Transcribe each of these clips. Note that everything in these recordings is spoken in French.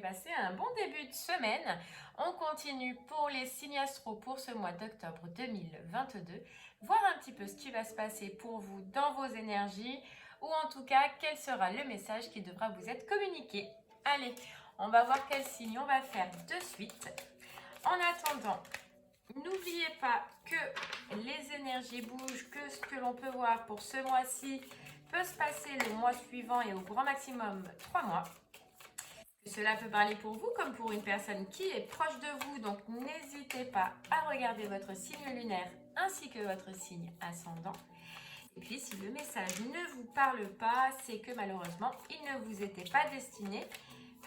passé un bon début de semaine. On continue pour les signes astro pour ce mois d'octobre 2022. Voir un petit peu ce qui va se passer pour vous dans vos énergies ou en tout cas quel sera le message qui devra vous être communiqué. Allez, on va voir quel signe on va faire de suite. En attendant, n'oubliez pas que les énergies bougent, que ce que l'on peut voir pour ce mois-ci peut se passer le mois suivant et au grand maximum 3 mois. Cela peut parler pour vous comme pour une personne qui est proche de vous, donc n'hésitez pas à regarder votre signe lunaire ainsi que votre signe ascendant. Et puis si le message ne vous parle pas, c'est que malheureusement il ne vous était pas destiné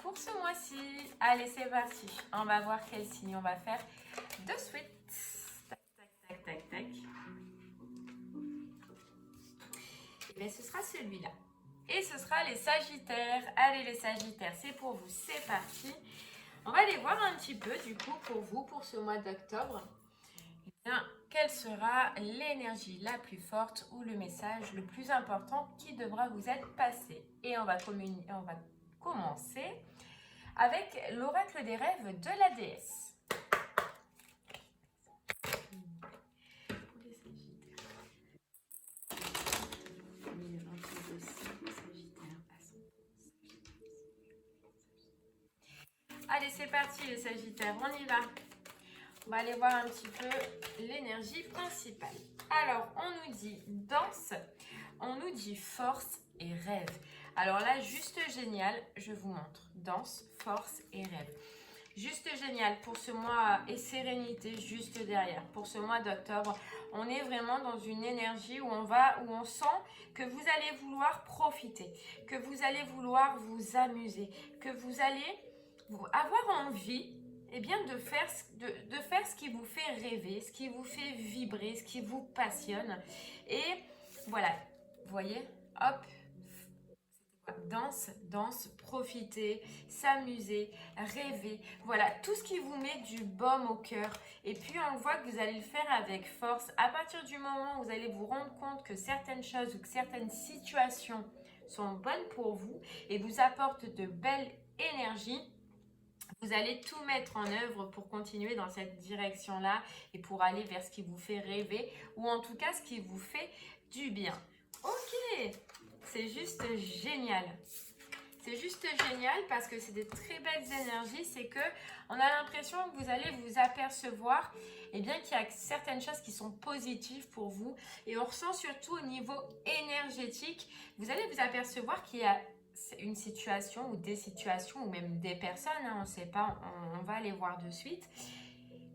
pour ce mois-ci. Allez, c'est parti, on va voir quel signe on va faire de suite. Tac, tac, tac, tac, tac. Et bien ce sera celui-là. Et ce sera les Sagittaires. Allez les Sagittaires, c'est pour vous, c'est parti. On va aller voir un petit peu du coup pour vous, pour ce mois d'octobre. Eh bien, quelle sera l'énergie la plus forte ou le message le plus important qui devra vous être passé. Et on va commencer avec l'oracle des rêves de la déesse. Allez, c'est parti les Sagittaires, on y va. On va aller voir un petit peu l'énergie principale. Alors, on nous dit danse, on nous dit force et rêve. Alors là, juste génial, je vous montre. Danse, force et rêve. Juste génial pour ce mois et sérénité juste derrière. Pour ce mois d'octobre, on est vraiment dans une énergie où on sent que vous allez vouloir profiter, que vous allez vouloir vous amuser, que vous allez avoir envie bien, de faire ce qui vous fait rêver, ce qui vous fait vibrer, ce qui vous passionne. Et voilà, vous voyez, hop, danse, profiter, s'amuser, rêver. Voilà, tout ce qui vous met du baume au cœur. Et puis, on voit que vous allez le faire avec force. À partir du moment où vous allez vous rendre compte que certaines choses ou que certaines situations sont bonnes pour vous et vous apportent de belles énergies, vous allez tout mettre en œuvre pour continuer dans cette direction-là et pour aller vers ce qui vous fait rêver ou en tout cas ce qui vous fait du bien. Ok, c'est juste génial. C'est juste génial parce que c'est des très belles énergies. C'est que on a l'impression que vous allez vous apercevoir qu'il y a certaines choses qui sont positives pour vous. Et on ressent surtout au niveau énergétique, vous allez vous apercevoir qu'il y a une situation ou des situations ou même des personnes, on ne sait pas, on va les voir de suite,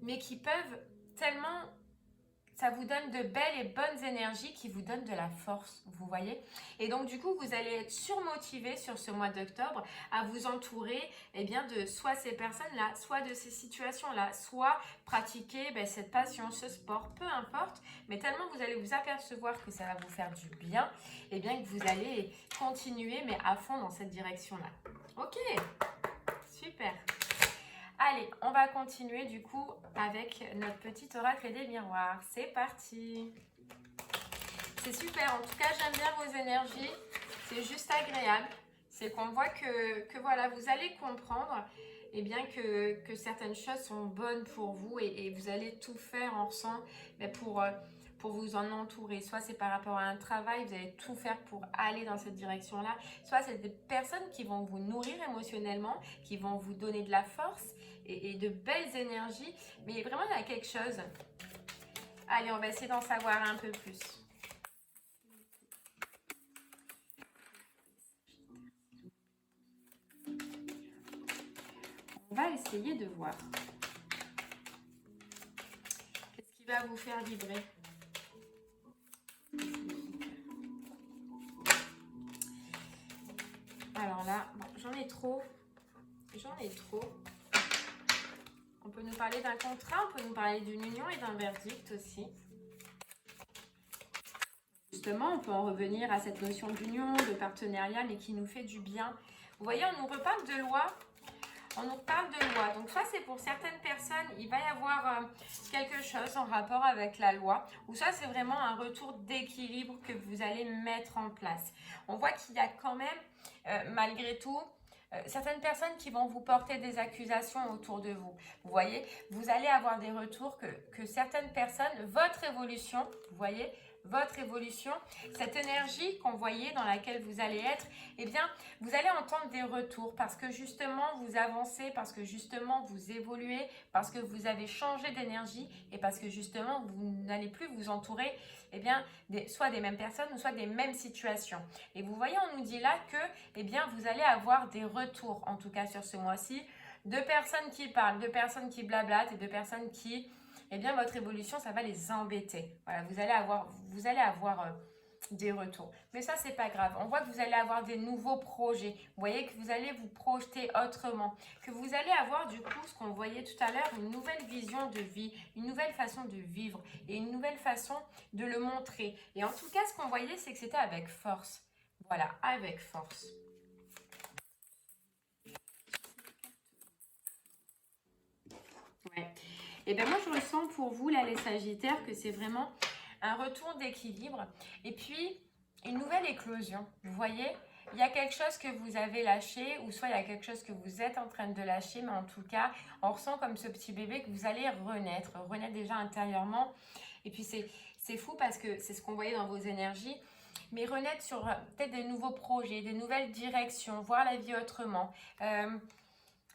mais qui peuvent tellement, ça vous donne de belles et bonnes énergies qui vous donnent de la force, vous voyez. Et donc du coup, vous allez être surmotivé sur ce mois d'octobre à vous entourer de soit ces personnes-là, soit de ces situations-là, soit pratiquer cette passion, ce sport, peu importe. Mais tellement vous allez vous apercevoir que ça va vous faire du bien, que vous allez continuer, mais à fond dans cette direction-là. Ok, super. Allez, on va continuer du coup avec notre petit oracle des miroirs. C'est parti. C'est super, en tout cas j'aime bien vos énergies, c'est juste agréable. C'est qu'on voit que voilà, vous allez comprendre que certaines choses sont bonnes pour vous et vous allez tout faire ensemble pour vous en entourer. Soit c'est par rapport à un travail, vous allez tout faire pour aller dans cette direction-là. Soit c'est des personnes qui vont vous nourrir émotionnellement, qui vont vous donner de la force et de belles énergies. Mais vraiment, il y a quelque chose. Allez, on va essayer d'en savoir un peu plus. On va essayer de voir. Qu'est-ce qui va vous faire vibrer ? Alors là, bon, j'en ai trop. On peut nous parler d'un contrat, on peut nous parler d'une union et d'un verdict aussi. Justement, on peut en revenir à cette notion d'union, de partenariat, mais qui nous fait du bien. Vous voyez, on nous reparle de loi. Donc soit c'est pour certaines personnes, il va y avoir quelque chose en rapport avec la loi, ou soit c'est vraiment un retour d'équilibre que vous allez mettre en place. On voit qu'il y a quand même, malgré tout, certaines personnes qui vont vous porter des accusations autour de vous. Vous voyez, vous allez avoir des retours que certaines personnes, votre évolution, vous voyez, votre évolution, cette énergie qu'on voyait dans laquelle vous allez être, eh bien, vous allez entendre des retours parce que justement, vous avancez, parce que justement, vous évoluez, parce que vous avez changé d'énergie et parce que justement, vous n'allez plus vous entourer, eh bien, soit des mêmes personnes ou soit des mêmes situations. Et vous voyez, on nous dit là que, eh bien, vous allez avoir des retours, en tout cas sur ce mois-ci, de personnes qui parlent, de personnes qui blablatent et de personnes qui... eh bien, votre évolution, ça va les embêter. Voilà, vous allez avoir des retours. Mais ça, c'est pas grave. On voit que vous allez avoir des nouveaux projets. Vous voyez que vous allez vous projeter autrement. Que vous allez avoir, du coup, ce qu'on voyait tout à l'heure, une nouvelle vision de vie, une nouvelle façon de vivre et une nouvelle façon de le montrer. Et en tout cas, ce qu'on voyait, c'est que c'était avec force. Voilà, avec force. Ouais. Et bien moi je ressens pour vous là les Sagittaires que c'est vraiment un retour d'équilibre et puis une nouvelle éclosion. Vous voyez, il y a quelque chose que vous avez lâché ou soit il y a quelque chose que vous êtes en train de lâcher, mais en tout cas on ressent comme ce petit bébé que vous allez renaître déjà intérieurement. Et puis c'est fou parce que c'est ce qu'on voyait dans vos énergies, mais renaître sur peut-être des nouveaux projets, des nouvelles directions, voir la vie autrement.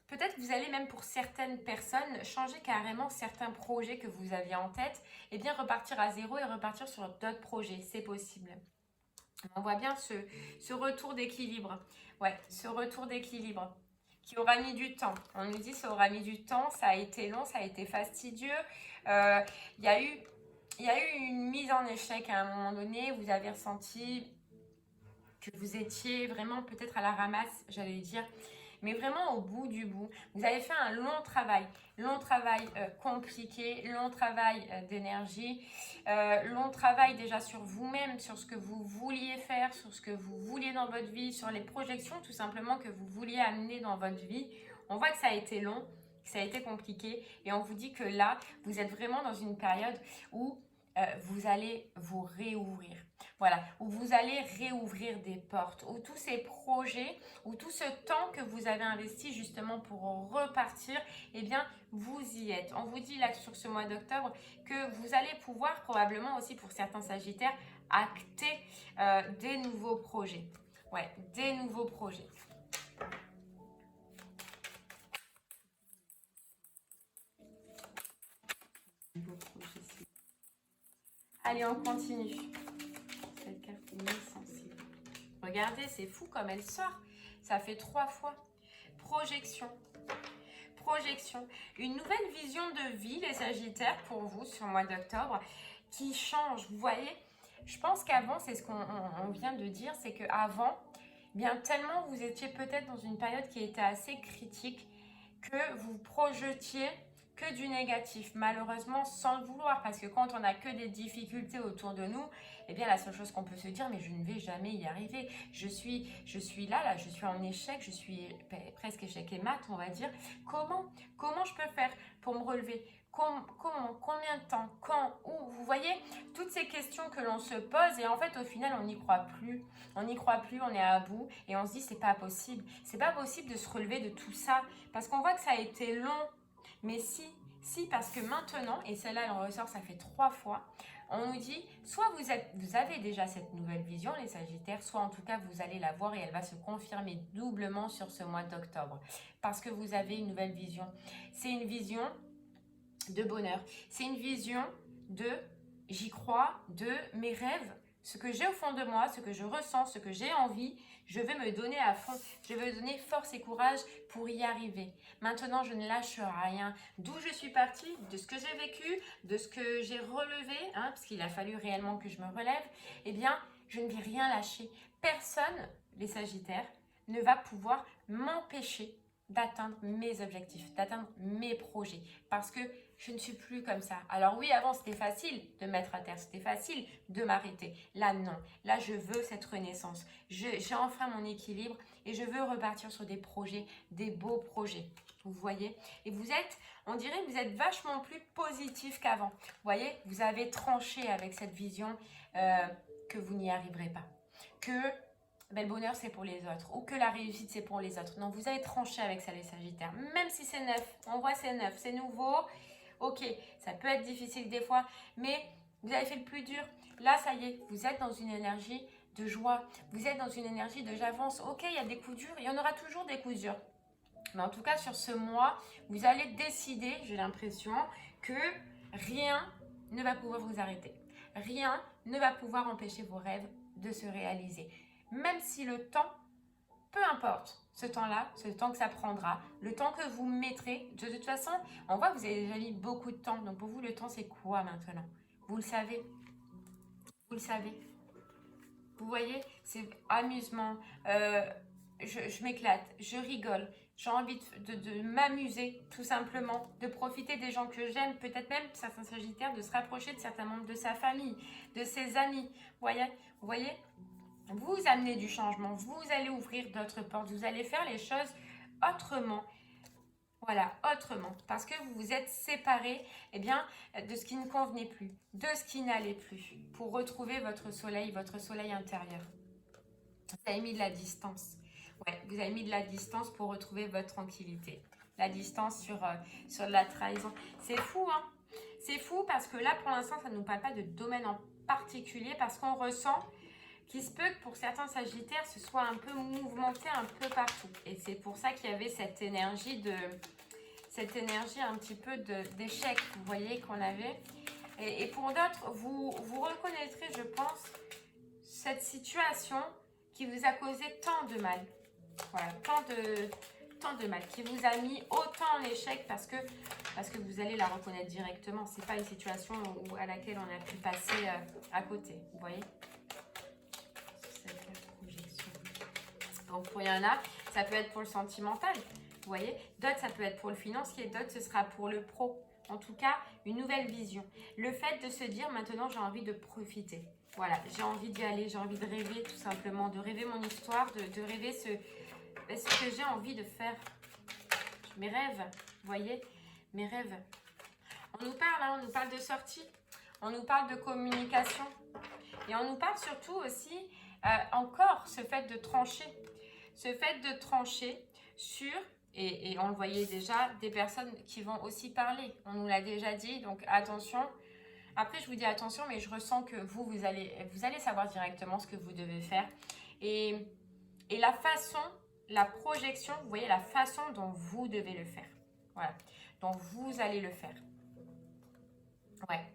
Peut-être que vous allez même pour certaines personnes changer carrément certains projets que vous aviez en tête et bien repartir à zéro et repartir sur d'autres projets. C'est possible. On voit bien ce retour d'équilibre. Ouais, ce retour d'équilibre qui aura mis du temps. On nous dit ça aura mis du temps, ça a été long, ça a été fastidieux. Il y a eu une mise en échec à un moment donné. Vous avez ressenti que vous étiez vraiment peut-être à la ramasse, j'allais dire, mais vraiment au bout du bout. Vous avez fait un long travail compliqué, long travail d'énergie, long travail déjà sur vous-même, sur ce que vous vouliez faire, sur ce que vous vouliez dans votre vie, sur les projections tout simplement que vous vouliez amener dans votre vie. On voit que ça a été long, que ça a été compliqué et on vous dit que là, vous êtes vraiment dans une période où vous allez vous réouvrir. Voilà, où vous allez réouvrir des portes, où tous ces projets, où tout ce temps que vous avez investi justement pour repartir, eh bien, vous y êtes. On vous dit là sur ce mois d'octobre que vous allez pouvoir probablement aussi pour certains Sagittaires acter des nouveaux projets. Ouais, des nouveaux projets. Allez, on continue. Cette carte est sensible. Regardez, c'est fou comme elle sort. Ça fait 3 fois. Projection. Projection. Une nouvelle vision de vie, les Sagittaires, pour vous, sur le mois d'octobre, qui change. Vous voyez, je pense qu'avant, c'est ce qu'on vient de dire, c'est qu'avant, bien tellement vous étiez peut-être dans une période qui était assez critique, que vous projetiez que du négatif, malheureusement sans le vouloir, parce que quand on n'a que des difficultés autour de nous, eh bien la seule chose qu'on peut se dire, mais je ne vais jamais y arriver, je suis là, je suis en échec, je suis presque échec et mat, on va dire, comment je peux faire pour me relever, comment, combien de temps, quand, où, vous voyez, toutes ces questions que l'on se pose et en fait au final on n'y croit plus, on est à bout et on se dit c'est pas possible de se relever de tout ça, parce qu'on voit que ça a été long. Mais si, parce que maintenant, et celle-là, elle en ressort, ça fait 3 fois, on nous dit, soit vous avez déjà cette nouvelle vision, les Sagittaires, soit en tout cas, vous allez la voir et elle va se confirmer doublement sur ce mois d'octobre. Parce que vous avez une nouvelle vision. C'est une vision de bonheur. C'est une vision de, j'y crois, de mes rêves. Ce que j'ai au fond de moi, ce que je ressens, ce que j'ai envie, je vais me donner à fond. Je vais me donner force et courage pour y arriver. Maintenant, je ne lâche rien. D'où je suis partie, de ce que j'ai vécu, de ce que j'ai relevé, parce qu'il a fallu réellement que je me relève, eh bien, je ne vais rien lâcher. Personne, les Sagittaires, ne va pouvoir m'empêcher d'atteindre mes objectifs, d'atteindre mes projets. Parce que je ne suis plus comme ça. Alors oui, avant, c'était facile de me mettre à terre, c'était facile de m'arrêter. Là, non. Là, je veux cette renaissance. J'ai enfin mon équilibre et je veux repartir sur des projets, des beaux projets. Vous voyez? Et vous êtes, on dirait que vous êtes vachement plus positif qu'avant. Vous voyez? Vous avez tranché avec cette vision que vous n'y arriverez pas. Que ben, le bonheur c'est pour les autres ou que la réussite c'est pour les autres. Non, vous avez tranché avec ça les Sagittaires. Même si c'est neuf, on voit c'est neuf, c'est nouveau. Ok, ça peut être difficile des fois, mais vous avez fait le plus dur. Là, ça y est, vous êtes dans une énergie de joie. Vous êtes dans une énergie de j'avance. Ok, il y a des coups durs, il y en aura toujours des coups durs. Mais en tout cas, sur ce mois, vous allez décider, j'ai l'impression, que rien ne va pouvoir vous arrêter. Rien ne va pouvoir empêcher vos rêves de se réaliser. Même si le temps, peu importe ce temps-là, ce temps que ça prendra, le temps que vous mettrez, de toute façon, on voit que vous avez déjà mis beaucoup de temps. Donc pour vous, le temps, c'est quoi maintenant? Vous le savez. Vous le savez. Vous voyez, c'est amusement. Je m'éclate, je rigole. J'ai envie de m'amuser, tout simplement, de profiter des gens que j'aime, peut-être même certains Sagittaires, de se rapprocher de certains membres de sa famille, de ses amis. Vous voyez, vous amenez du changement, vous allez ouvrir d'autres portes, vous allez faire les choses autrement. Voilà, autrement, parce que vous vous êtes séparés de ce qui ne convenait plus, de ce qui n'allait plus, pour retrouver votre soleil intérieur. Vous avez mis de la distance. Ouais, vous avez mis de la distance pour retrouver votre tranquillité. La distance sur la trahison. C'est fou, hein? C'est fou parce que là, pour l'instant, ça ne nous parle pas de domaine en particulier parce qu'on ressent qu'il se peut que pour certains Sagittaires, ce soit un peu mouvementé un peu partout. Et c'est pour ça qu'il y avait cette énergie un petit peu d'échec, vous voyez, qu'on avait. Et pour d'autres, vous reconnaîtrez, je pense, cette situation qui vous a causé tant de mal. Voilà, tant de mal, qui vous a mis autant en échec parce que vous allez la reconnaître directement. C'est pas une situation à laquelle on a pu passer à côté, vous voyez. Donc pour il y en a, ça peut être pour le sentimental, vous voyez. D'autres, ça peut être pour le financier, d'autres, ce sera pour le pro. En tout cas, une nouvelle vision. Le fait de se dire, maintenant, j'ai envie de profiter. Voilà, j'ai envie d'y aller, j'ai envie de rêver, tout simplement, de rêver mon histoire, de rêver ce que j'ai envie de faire. Mes rêves, vous voyez, mes rêves. On nous parle, hein, on nous parle de sortie, on nous parle de communication. Et on nous parle surtout aussi, encore, ce fait de trancher. Ce fait de trancher sur, et on le voyait déjà, des personnes qui vont aussi parler. On nous l'a déjà dit, donc attention. Après, je vous dis attention, mais je ressens que vous allez savoir directement ce que vous devez faire. Et la façon, la projection, vous voyez, la façon dont vous devez le faire. Voilà, donc vous allez le faire. Ouais,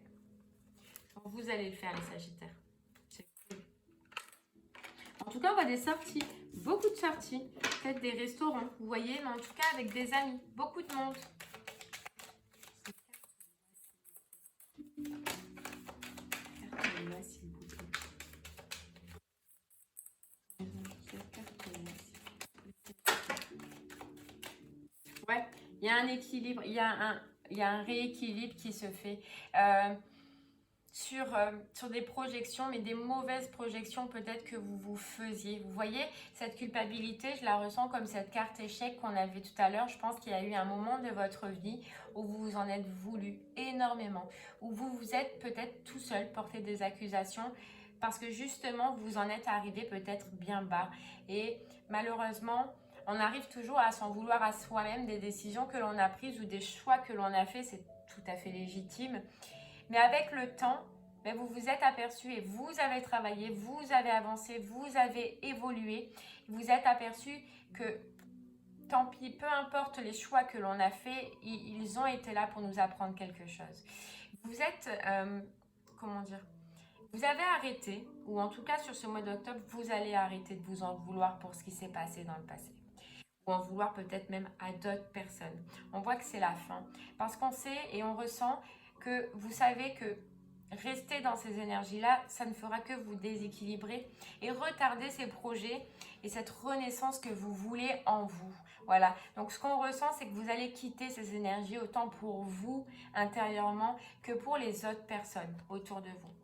donc vous allez le faire, les Sagittaires. C'est cool. En tout cas, on voit des sorties, beaucoup de sorties. Peut-être des restaurants, vous voyez, mais en tout cas avec des amis, beaucoup de monde. Ouais, il y a un équilibre, il y a un rééquilibre qui se fait sur des projections, mais des mauvaises projections peut-être que vous vous faisiez. Vous voyez, cette culpabilité, je la ressens comme cette carte échec qu'on avait tout à l'heure. Je pense qu'il y a eu un moment de votre vie où vous vous en êtes voulu énormément, où vous vous êtes peut-être tout seul porté des accusations parce que justement, vous en êtes arrivé peut-être bien bas. Et malheureusement, on arrive toujours à s'en vouloir à soi-même des décisions que l'on a prises ou des choix que l'on a fait. C'est tout à fait légitime. Mais avec le temps, vous vous êtes aperçu et vous avez travaillé, vous avez avancé, vous avez évolué. Vous êtes aperçu que tant pis, peu importe les choix que l'on a fait, ils ont été là pour nous apprendre quelque chose. Vous êtes, comment dire, vous avez arrêté, ou en tout cas sur ce mois d'octobre, vous allez arrêter de vous en vouloir pour ce qui s'est passé dans le passé. Ou en vouloir peut-être même à d'autres personnes. On voit que c'est la fin. Parce qu'on sait et on ressent que vous savez que rester dans ces énergies-là, ça ne fera que vous déséquilibrer et retarder ces projets et cette renaissance que vous voulez en vous. Voilà, donc ce qu'on ressent, c'est que vous allez quitter ces énergies autant pour vous intérieurement que pour les autres personnes autour de vous.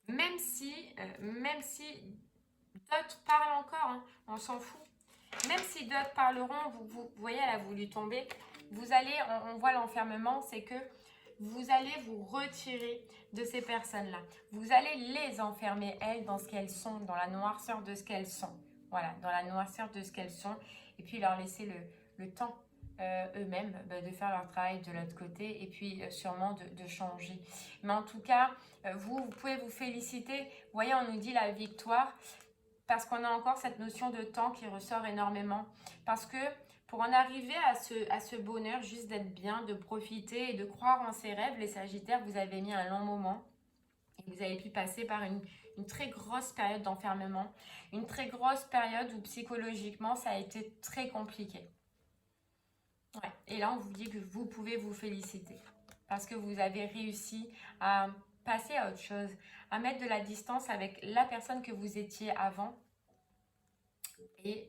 Même si d'autres parlent encore, hein, on s'en fout. Même si d'autres parleront, vous voyez, elle a voulu tomber. Vous allez, on voit l'enfermement, c'est que vous allez vous retirer de ces personnes-là. Vous allez les enfermer, elles, dans ce qu'elles sont, dans la noirceur de ce qu'elles sont. Voilà, dans la noirceur de ce qu'elles sont. Et puis leur laisser le temps eux-mêmes de faire leur travail de l'autre côté et puis sûrement de changer. Mais en tout cas, vous pouvez vous féliciter. Vous voyez, on nous dit la victoire parce qu'on a encore cette notion de temps qui ressort énormément. Parce que pour en arriver à ce bonheur, juste d'être bien, de profiter et de croire en ses rêves, les Sagittaires, vous avez mis un long moment. Et vous avez pu passer par une très grosse période d'enfermement, une très grosse période où psychologiquement ça a été très compliqué. Ouais. Et là, on vous dit que vous pouvez vous féliciter parce que vous avez réussi à passer à autre chose, à mettre de la distance avec la personne que vous étiez avant et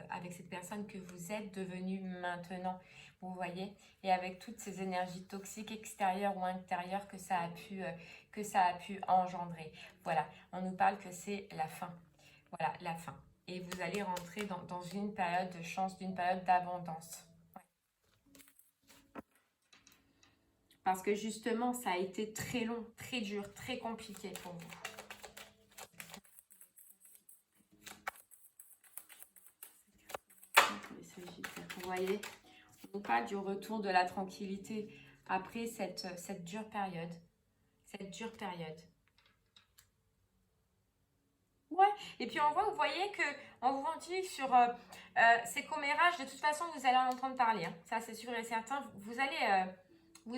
avec cette personne que vous êtes devenue maintenant, vous voyez, et avec toutes ces énergies toxiques extérieures ou intérieures que ça a pu engendrer. Voilà, on nous parle que c'est la fin. Voilà, la fin. Et vous allez rentrer dans une période de chance, d'une période d'abondance. Parce que justement, ça a été très long, très dur, très compliqué pour vous. Vous voyez, on nous parle du retour de la tranquillité après cette dure période. Cette dure période. Ouais, et puis on voit, vous voyez qu'on vous dit sur ces commérages, de toute façon, vous allez en entendre parler. Hein. Ça, c'est sûr et certain. Vous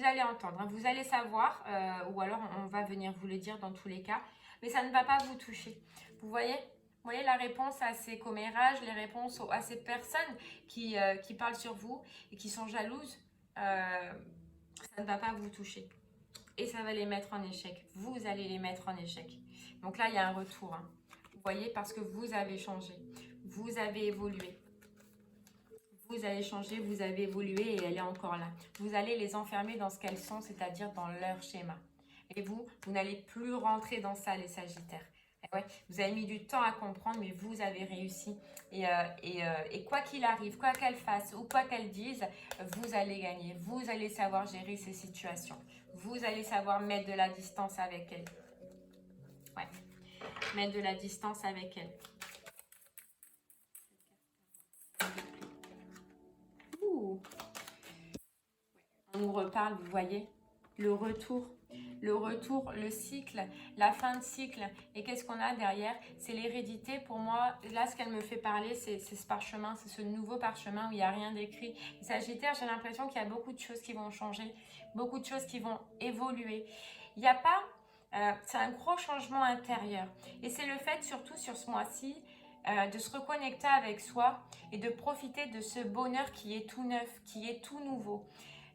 allez entendre, hein. Vous allez savoir, ou alors on va venir vous le dire dans tous les cas, mais ça ne va pas vous toucher. Vous voyez la réponse à ces commérages, les réponses à ces personnes qui parlent sur vous et qui sont jalouses, ça ne va pas vous toucher. Et ça va les mettre en échec. Vous allez les mettre en échec. Donc là, il y a un retour. Hein. Vous voyez, parce que vous avez changé. Vous avez évolué. Vous avez changé, vous avez évolué et elle est encore là. Vous allez les enfermer dans ce qu'elles sont, c'est-à-dire dans leur schéma. Et vous n'allez plus rentrer dans ça, les Sagittaires. Et ouais, vous avez mis du temps à comprendre, mais vous avez réussi. Et quoi qu'il arrive, quoi qu'elle fasse ou quoi qu'elle dise, vous allez gagner. Vous allez savoir gérer ces situations. Vous allez savoir mettre de la distance avec elle. Ouais, mettre de la distance avec elle. Ouh. On nous reparle, vous voyez, le retour, le cycle, la fin de cycle. Et qu'est-ce qu'on a derrière? C'est l'hérédité. Pour moi, là, ce qu'elle me fait parler, c'est ce parchemin, c'est ce nouveau parchemin où il n'y a rien d'écrit. Sagittaire, j'ai l'impression qu'il y a beaucoup de choses qui vont changer, beaucoup de choses qui vont évoluer. Il n'y a pas... c'est un gros changement intérieur. Et c'est le fait, surtout sur ce mois-ci, de se reconnecter avec soi et de profiter de ce bonheur qui est tout neuf, qui est tout nouveau.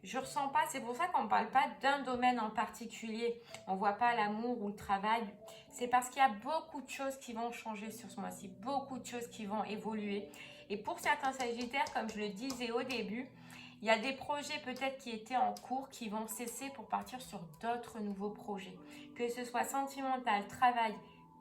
Je ressens pas, c'est pour ça qu'on ne parle pas d'un domaine en particulier. On ne voit pas l'amour ou le travail. C'est parce qu'il y a beaucoup de choses qui vont changer sur ce mois-ci, beaucoup de choses qui vont évoluer. Et pour certains Sagittaires, comme je le disais au début, il y a des projets peut-être qui étaient en cours qui vont cesser pour partir sur d'autres nouveaux projets. Que ce soit sentimental, travail,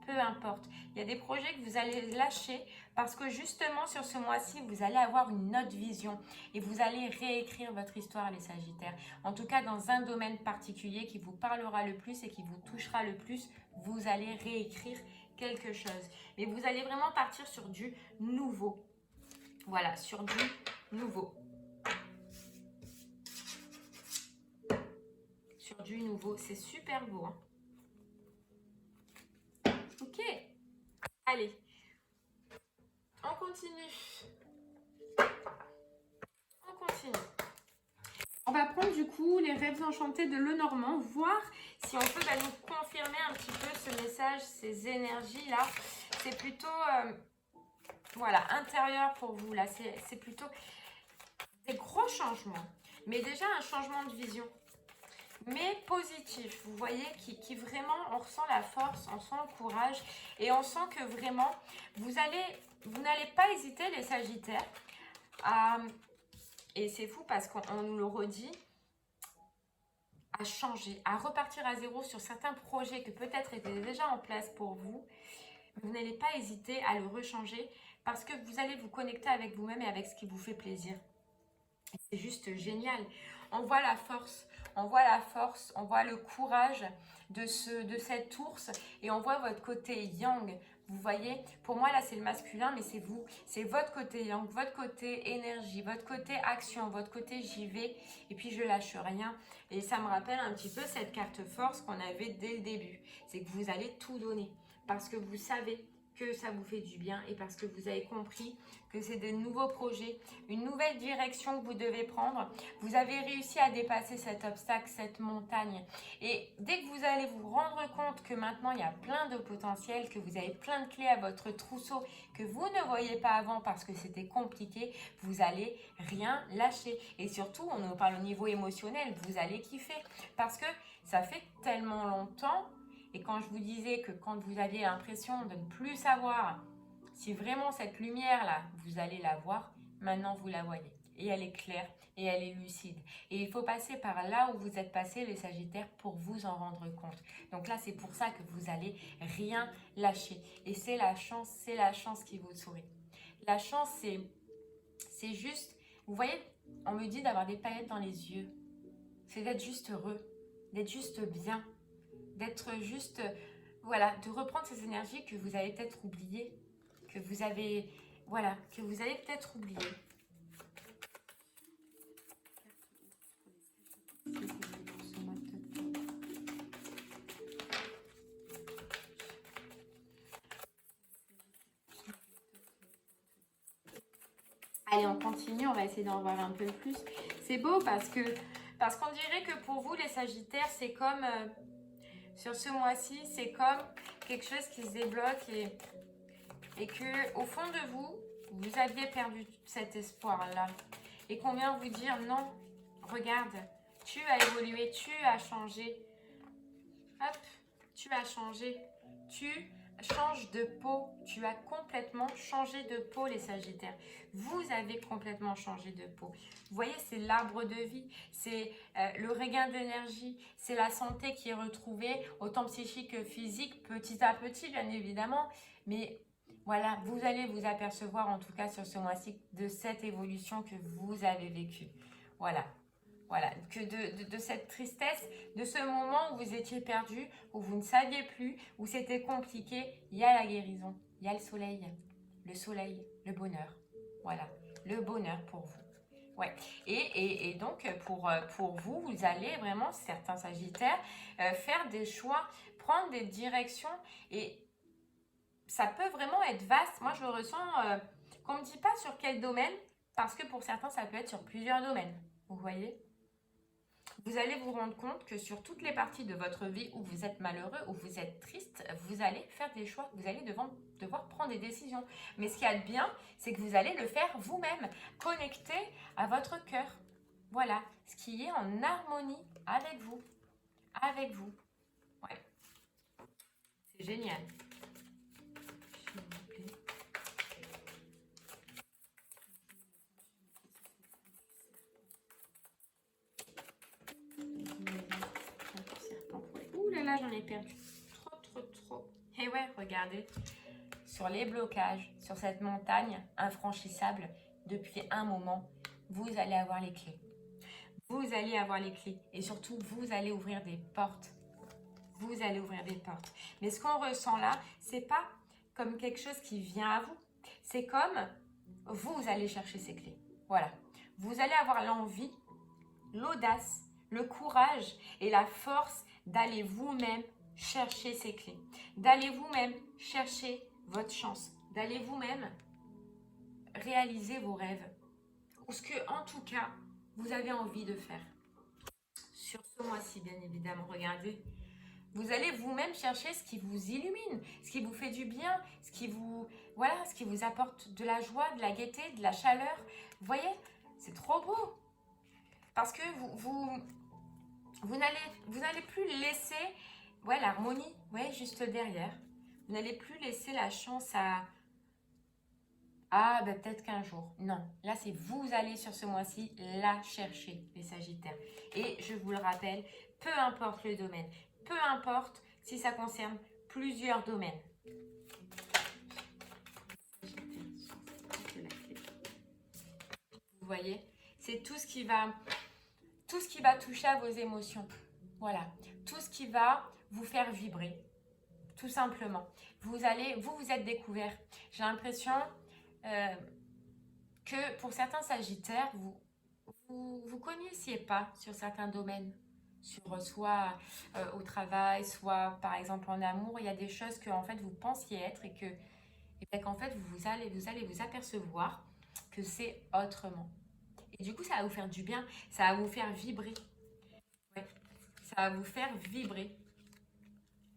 peu importe. Il y a des projets que vous allez lâcher parce que justement sur ce mois-ci, vous allez avoir une autre vision et vous allez réécrire votre histoire, les Sagittaires. En tout cas, dans un domaine particulier qui vous parlera le plus et qui vous touchera le plus, vous allez réécrire quelque chose. Mais vous allez vraiment partir sur du nouveau. Voilà, sur du nouveau. Sur du nouveau, c'est super beau. Hein. Ok, allez, on continue. On continue. On va prendre du coup les rêves enchantés de Lenormand, voir si on peut nous confirmer un petit peu ce message, ces énergies-là. C'est plutôt, voilà, intérieur pour vous, là. C'est plutôt des gros changements, mais déjà un changement de vision. Mais positif, vous voyez, qui vraiment, on ressent la force, on sent le courage et on sent que vraiment, vous n'allez pas hésiter, les Sagittaires, et c'est fou parce qu'on nous le redit, à changer, à repartir à zéro sur certains projets que peut-être étaient déjà en place pour vous. Vous n'allez pas hésiter à le rechanger parce que vous allez vous connecter avec vous-même et avec ce qui vous fait plaisir. C'est juste génial. On voit la force, on voit la force, on voit le courage de cet ours et on voit votre côté yang. Vous voyez, pour moi là c'est le masculin, mais c'est vous, c'est votre côté yang, votre côté énergie, votre côté action, votre côté j'y vais et puis je lâche rien. Et ça me rappelle un petit peu cette carte force qu'on avait dès le début. C'est que vous allez tout donner parce que vous savez que ça vous fait du bien et parce que vous avez compris que c'est de nouveaux projets, une nouvelle direction que vous devez prendre. Vous avez réussi à dépasser cet obstacle, cette montagne. Et dès que vous allez vous rendre compte que maintenant il y a plein de potentiel, que vous avez plein de clés à votre trousseau, que vous ne voyez pas avant parce que c'était compliqué, vous allez rien lâcher. Et surtout, on en parle au niveau émotionnel, vous allez kiffer. Parce que ça fait tellement longtemps. Et quand je vous disais que quand vous aviez l'impression de ne plus savoir si vraiment cette lumière-là, vous allez la voir, maintenant vous la voyez. Et elle est claire et elle est lucide. Et il faut passer par là où vous êtes passés, les Sagittaires, pour vous en rendre compte. Donc là, c'est pour ça que vous allez rien lâcher. Et c'est la chance qui vous sourit. La chance, c'est juste, vous voyez, on me dit d'avoir des paillettes dans les yeux. C'est d'être juste heureux, d'être juste bien. D'être juste, voilà, de reprendre ces énergies que vous avez peut-être oubliées, que vous avez, voilà, que vous avez peut-être oubliées. Allez, on continue, on va essayer d'en voir un peu plus. C'est beau parce qu'on dirait que pour vous, les Sagittaires, c'est comme... sur ce mois-ci, c'est comme quelque chose qui se débloque et que au fond de vous, vous aviez perdu cet espoir-là. Et qu'on vient vous dire, non, regarde, tu as évolué, tu as changé. Hop, tu as changé. Tu changes de peau. Tu as complètement changé de peau, les Sagittaires. Vous avez complètement changé de peau. Vous voyez, c'est l'arbre de vie. C'est le regain d'énergie. C'est la santé qui est retrouvée, autant psychique que physique, petit à petit, bien évidemment. Mais voilà, vous allez vous apercevoir, en tout cas sur ce mois-ci, de cette évolution que vous avez vécue. Voilà. Voilà, que de cette tristesse, de ce moment où vous étiez perdu, où vous ne saviez plus, où c'était compliqué, il y a la guérison, il y a le soleil, le bonheur. Voilà, le bonheur pour vous. Ouais. Et donc, pour vous, vous allez vraiment, certains Sagittaires, faire des choix, prendre des directions et ça peut vraiment être vaste. Moi, je le ressens, qu'on ne me dit pas sur quel domaine, parce que pour certains, ça peut être sur plusieurs domaines. Vous voyez ? Vous allez vous rendre compte que sur toutes les parties de votre vie où vous êtes malheureux, où vous êtes triste, vous allez faire des choix, vous allez devoir prendre des décisions. Mais ce qu'il y a de bien, c'est que vous allez le faire vous-même, connecté à votre cœur. Voilà, ce qui est en harmonie avec vous. Avec vous. Ouais. C'est génial. Ouh là là, j'en ai perdu. Trop. Et ouais, regardez. Sur les blocages, sur cette montagne infranchissable, depuis un moment, vous allez avoir les clés. Vous allez avoir les clés. Et surtout, vous allez ouvrir des portes. Vous allez ouvrir des portes. Mais ce qu'on ressent là, c'est pas comme quelque chose qui vient à vous. C'est comme vous allez chercher ces clés. Voilà. Vous allez avoir l'envie, l'audace, le courage et la force d'aller vous-même chercher ces clés. D'aller vous-même chercher votre chance. D'aller vous-même réaliser vos rêves. Ou ce que, en tout cas, vous avez envie de faire. Sur ce mois-ci, bien évidemment, regardez. Vous allez vous-même chercher ce qui vous illumine, ce qui vous fait du bien, ce qui vous apporte de la joie, de la gaieté, de la chaleur. Vous voyez, c'est trop beau. Parce que vous n'allez plus laisser l'harmonie, juste derrière. Vous n'allez plus laisser la chance à peut-être qu'un jour. Non, là c'est vous allez sur ce mois-ci la chercher, les Sagittaires. Et je vous le rappelle, peu importe le domaine, peu importe si ça concerne plusieurs domaines. Vous voyez, c'est tout ce qui va tout ce qui va toucher à vos émotions. Voilà, tout ce qui va vous faire vibrer, tout simplement. Vous êtes découvert. J'ai l'impression que pour certains Sagittaires, vous connaissiez pas sur certains domaines, sur soit au travail, soit par exemple en amour. Il y a des choses que en fait vous pensiez être et bien qu'en fait vous allez vous apercevoir que c'est autrement. Et du coup, ça va vous faire du bien, ça va vous faire vibrer. Ouais, ça va vous faire vibrer.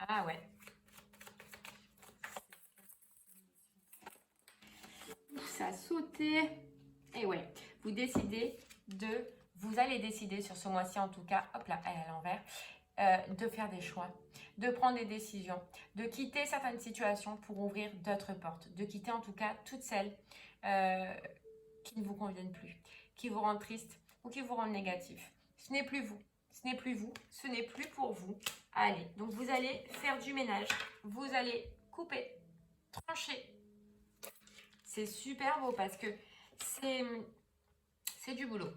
Ah ouais. Ça a sauté. Et ouais, vous allez décider sur ce mois-ci en tout cas, hop là, elle est à l'envers, de faire des choix, de prendre des décisions, de quitter certaines situations pour ouvrir d'autres portes, de quitter en tout cas toutes celles qui ne vous conviennent plus, qui vous rendent triste ou qui vous rendent négatif. Ce n'est plus vous, ce n'est plus vous, ce n'est plus pour vous. Allez, donc vous allez faire du ménage, vous allez couper, trancher. C'est super beau parce que c'est du boulot.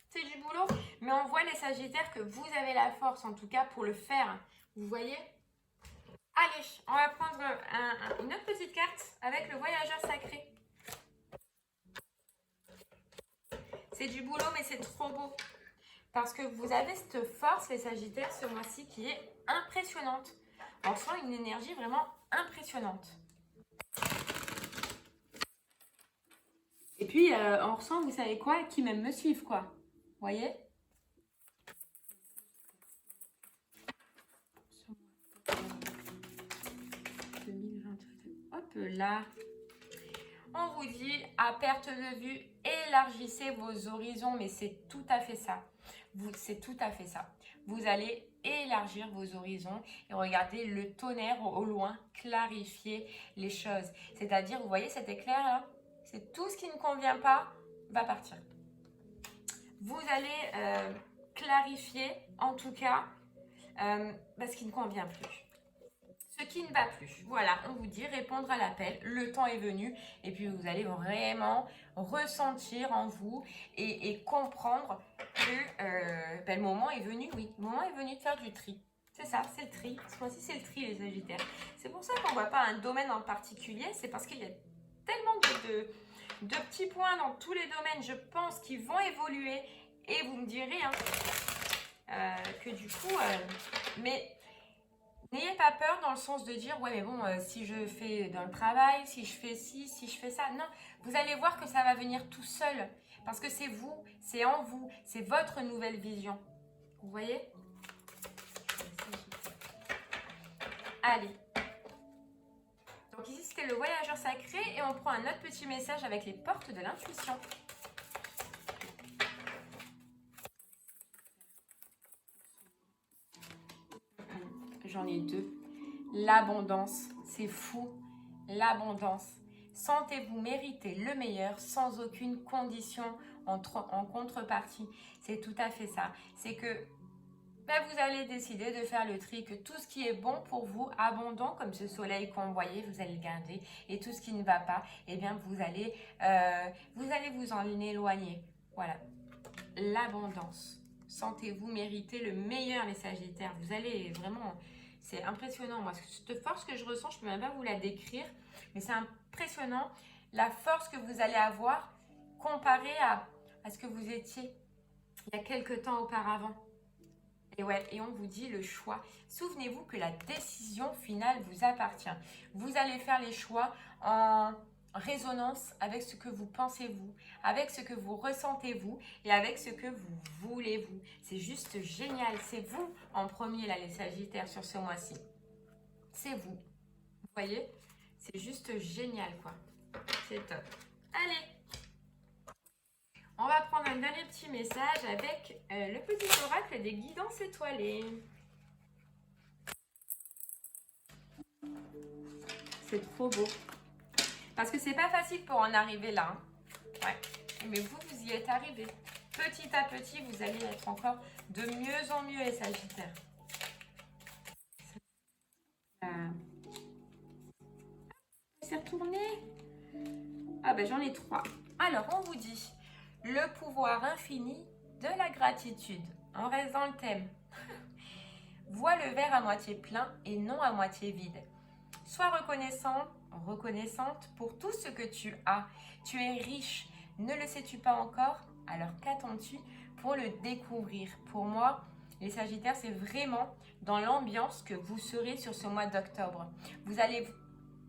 C'est du boulot, mais on voit les Sagittaires que vous avez la force en tout cas pour le faire. Vous voyez? Allez, on va prendre une autre petite carte avec le voyageur sacré. C'est du boulot, mais c'est trop beau. Parce que vous avez cette force, les Sagittaires, ce mois-ci, qui est impressionnante. On sent une énergie vraiment impressionnante. Et puis, on ressent, vous savez quoi, qui même me suivent, quoi. Vous voyez? Hop là. On vous dit, à perte de vue, élargissez vos horizons, mais c'est tout à fait ça. C'est tout à fait ça. Vous allez élargir vos horizons et regardez le tonnerre au loin, clarifier les choses. C'est-à-dire, vous voyez cet éclair là? C'est tout ce qui ne convient pas va partir. Vous allez clarifier, en tout cas, ce qui ne convient plus. Ce qui ne va plus. Voilà, on vous dit répondre à l'appel, le temps est venu et puis vous allez vraiment ressentir en vous et comprendre que le moment est venu, oui, le moment est venu de faire du tri. C'est ça, c'est le tri. Ce mois-ci, c'est le tri, les Sagittaires. C'est pour ça qu'on ne voit pas un domaine en particulier, c'est parce qu'il y a tellement de petits points dans tous les domaines, je pense, qui vont évoluer et vous me direz que du coup, mais n'ayez pas peur dans le sens de dire, ouais mais bon, si je fais dans le travail, si je fais ci, si je fais ça, non, vous allez voir que ça va venir tout seul, parce que c'est vous, c'est en vous, c'est votre nouvelle vision. Vous voyez? Allez. Donc ici, c'était le voyageur sacré et on prend un autre petit message avec les portes de l'intuition. J'en ai deux. L'abondance, c'est fou. L'abondance. Sentez-vous mériter le meilleur sans aucune condition en contrepartie. C'est tout à fait ça. C'est que vous allez décider de faire le tri, que tout ce qui est bon pour vous, abondant, comme ce soleil qu'on voyait, vous allez le garder. Et tout ce qui ne va pas, eh bien, vous allez vous en éloigner. Voilà. L'abondance. Sentez-vous mériter le meilleur, les Sagittaires. Vous allez vraiment... C'est impressionnant. Moi, cette force que je ressens, je ne peux même pas vous la décrire. Mais c'est impressionnant. La force que vous allez avoir comparée à ce que vous étiez il y a quelques temps auparavant. Et ouais, et on vous dit le choix. Souvenez-vous que la décision finale vous appartient. Vous allez faire les choix en résonance avec ce que vous pensez vous, avec ce que vous ressentez vous et avec ce que vous voulez vous. C'est juste génial. C'est vous en premier là les Sagittaires sur ce mois-ci. C'est vous. Vous voyez? C'est juste génial quoi. C'est top. Allez! On va prendre un dernier petit message avec le petit oracle des guidances étoilées. C'est trop beau. Parce que c'est pas facile pour en arriver là. Hein. Ouais. Mais vous y êtes arrivés. Petit à petit, vous allez être encore de mieux en mieux, les Sagittaires. C'est retourné. Ah ben j'en ai 3. Alors, on vous dit le pouvoir infini de la gratitude. On reste dans le thème. Vois le verre à moitié plein et non à moitié vide. Sois reconnaissant, reconnaissante pour tout ce que tu as. Tu es riche. Ne le sais-tu pas encore? Alors qu'attends-tu pour le découvrir? Pour moi, les Sagittaires, c'est vraiment dans l'ambiance que vous serez sur ce mois d'octobre. Vous allez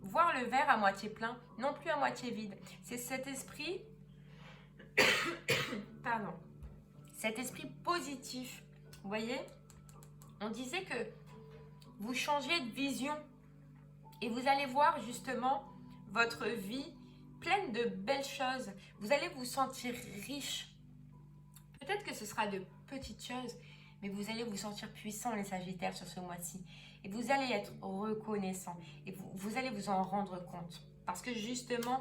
voir le verre à moitié plein, non plus à moitié vide. C'est cet esprit, pardon, cet esprit positif. Vous voyez, on disait que vous changiez de vision et vous allez voir justement votre vie pleine de belles choses. Vous allez vous sentir riche. Peut-être que ce sera de petites choses, mais vous allez vous sentir puissant, les Sagittaires, sur ce mois-ci. Et vous allez être reconnaissant. Et vous allez vous en rendre compte. Parce que justement,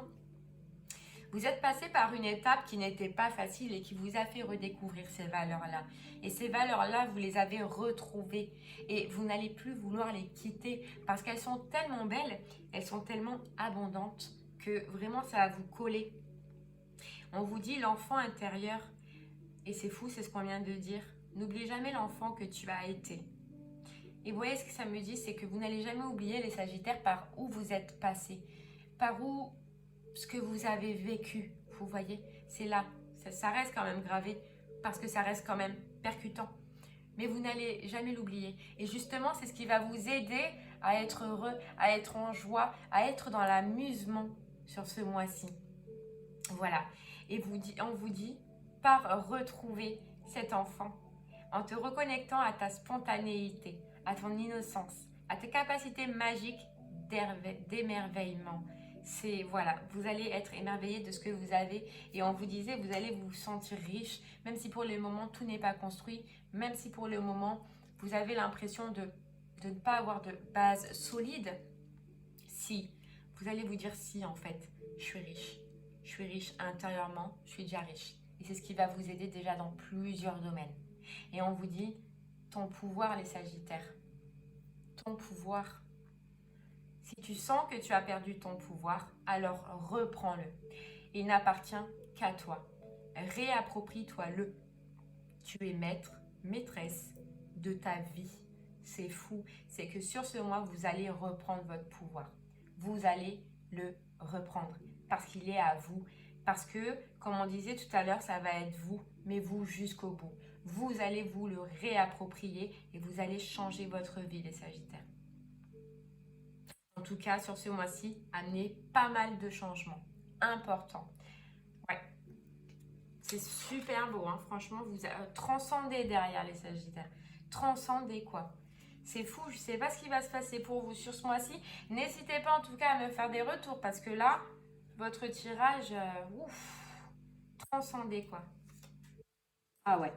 vous êtes passé par une étape qui n'était pas facile et qui vous a fait redécouvrir ces valeurs-là. Et ces valeurs-là, vous les avez retrouvées. Et vous n'allez plus vouloir les quitter parce qu'elles sont tellement belles, elles sont tellement abondantes que vraiment ça va vous coller. On vous dit l'enfant intérieur, et c'est fou, c'est ce qu'on vient de dire. N'oublie jamais l'enfant que tu as été. Et vous voyez ce que ça me dit, c'est que vous n'allez jamais oublier les Sagittaires par où vous êtes passé, par où ce que vous avez vécu. Vous voyez, c'est là, ça reste quand même gravé parce que ça reste quand même percutant. Mais vous n'allez jamais l'oublier. Et justement, c'est ce qui va vous aider à être heureux, à être en joie, à être dans l'amusement sur ce mois-ci. Voilà. Et on vous dit, par retrouver cet enfant, en te reconnectant à ta spontanéité, à ton innocence, à tes capacités magiques d'émerveillement. Voilà, vous allez être émerveillé de ce que vous avez et on vous disait, vous allez vous sentir riche, même si pour le moment tout n'est pas construit, même si pour le moment vous avez l'impression de ne pas avoir de base solide. Si, vous allez vous dire si en fait, je suis riche. Je suis riche intérieurement, je suis déjà riche. Et c'est ce qui va vous aider déjà dans plusieurs domaines. Et on vous dit, ton pouvoir les Sagittaires, ton pouvoir. Si tu sens que tu as perdu ton pouvoir, alors reprends-le. Il n'appartient qu'à toi. Réapproprie-toi-le. Tu es maître, maîtresse de ta vie. C'est fou. C'est que sur ce mois, vous allez reprendre votre pouvoir. Vous allez le reprendre parce qu'il est à vous. Parce que, comme on disait tout à l'heure, ça va être vous, mais vous jusqu'au bout. Vous allez vous le réapproprier et vous allez changer votre vie, les Sagittaires. En tout cas, sur ce mois-ci, amenez pas mal de changements importants. Ouais, c'est super beau, hein. Franchement, vous transcendez derrière les Sagittaires. Transcendez quoi? C'est fou, je ne sais pas ce qui va se passer pour vous sur ce mois-ci. N'hésitez pas en tout cas à me faire des retours parce que là, votre tirage, transcendez quoi. Ah ouais.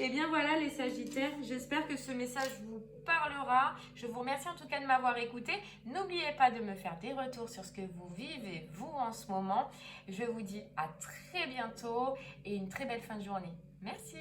Et bien voilà les Sagittaires, j'espère que ce message vous parlera. Je vous remercie en tout cas de m'avoir écouté. N'oubliez pas de me faire des retours sur ce que vous vivez vous en ce moment. Je vous dis à très bientôt et une très belle fin de journée. Merci.